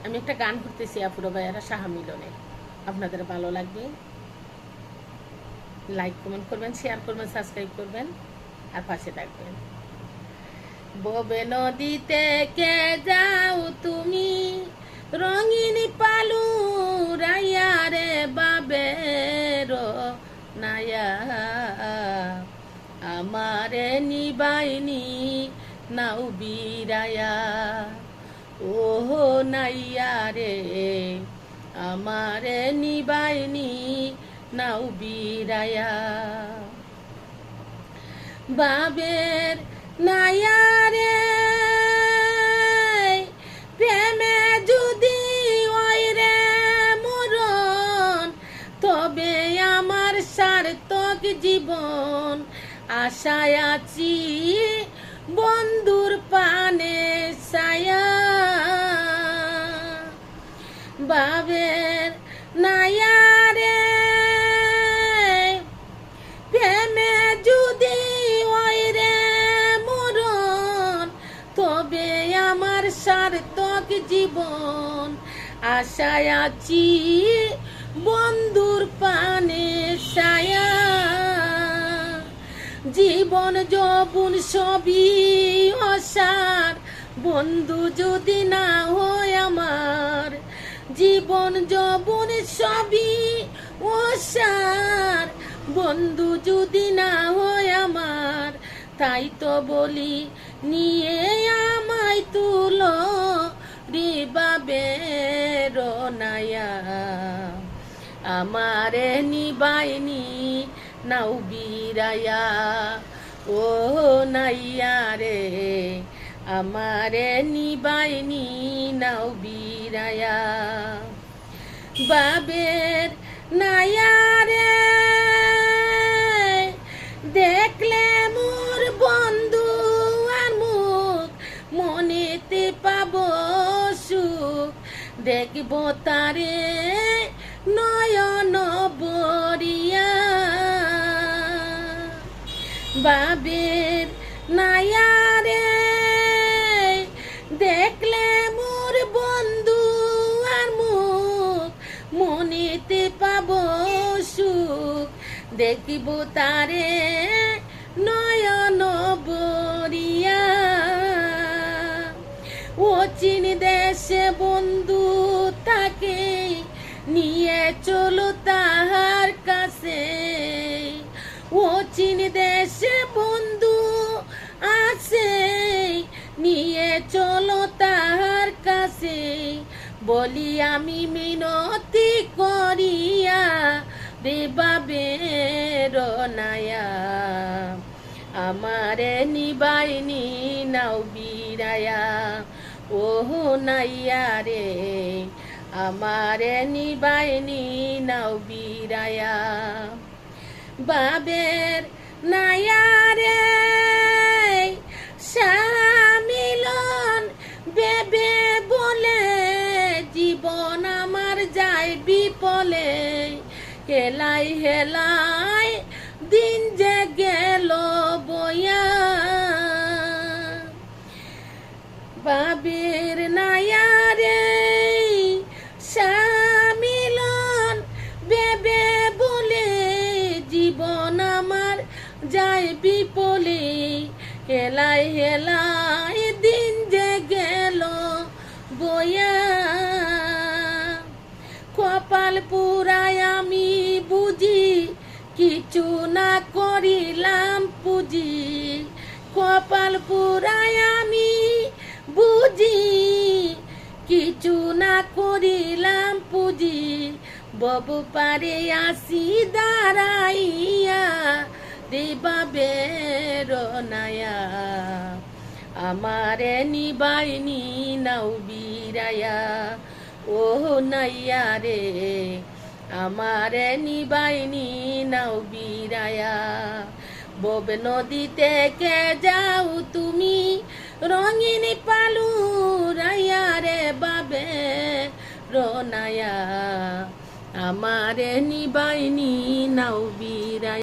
আমি একটা গান করতেছি আপুরা ভাইয়ারা সাহা মিলনে, আপনাদের ভালো লাগবে। লাইক কমেন্ট করবেন, শেয়ার করবেন, সাবস্ক্রাইব করবেন আর পাশে থাকবেন। ববে নদীতে কে যাও তুমি, রঙিন পালু রাইয়া রে বাবের নায়া, আমারে নিবাইনি নাও বিরায়া, ও নাইয়া রে আমারে নিবাইনি নাও বিরায়া। বাবের নাইয়া রে প্রেমে যদি ওই রে মরণ, তবে আমার সার্থক জীবন। আশায় আছি বন্ধুর পানে ছায়া, বাবের নাইয়া রে প্রেমে যদি ওই রে মরণ, তবে আমার সার্থক জীবন। আশায় আছি বন্ধুর পানে ছায়া, জীবন যৌবন সবই অসার, বন্ধু যদি না হয় আমার। জীবন যৌবন সবই অসার, বন্ধু যদি না হয় আমার। তাই তো বলি নিয়ে আমায় তুলো রে বাবের নায়া, আমারে নিবাইনি নাও বিরায়া, ও নাইয়া রে আমারে নিবাইনি নাও বিরায়া। বাবের নাইয়া রে দেখলে মোর বন্ধু আর মুখ, মনেতে পাবো সুখ। দেখব তারে নয়ন বরিয়া, বাবের নাইয়া রে দেখলে মোর বন্ধু আর মুখ, মনেতে পাবো সুখ। দেখিব তারে নয়ন বরিয়া, ও চীন দেশে বন্ধু তাকে নিয়ে চলো তাহার কাছে। ও চীন দেশে বন্ধু আছে নিয়ে চলো তাহার কাছে। বলি আমি মিনতি করিয়া রে বাবের নায়া, আমারে নিবাইনি নাও বিরায়া, ও নাইয়া রে আমারে নিবাইনি নাও বিরায়া। বাবের নাইয়া রে মিলন বেবে বলে, জীবন আমার যায় বিপলে। হেলাই হেলাই দিন যে গেল বয়া, বাবের নাইয়া রে মিলন বেবে বলে, জীবন আমার যায় বিপলে। হেলাই হেলাই দিন যে গেল বয়া, কপাল পুরায় আমি বুঝি কিছু না করিলাম পুঁজি। কপাল পুরায় আমি বুঝি কিছু না করিলাম পুঁজি। ববু পারে আসি দাঁড়াইয়া রে বাবের নায়া, আমারে নিবাইনি নাও বিরায়া, ও নাইয়া রে আমারে নিবাইনি নাও বিরায়া। ববে নদীতে কে যাও তুমি, রঙিন পালু রাইয়া রে বাবে রনায়া, আমারে নিবাইনি নাও বিরায়া।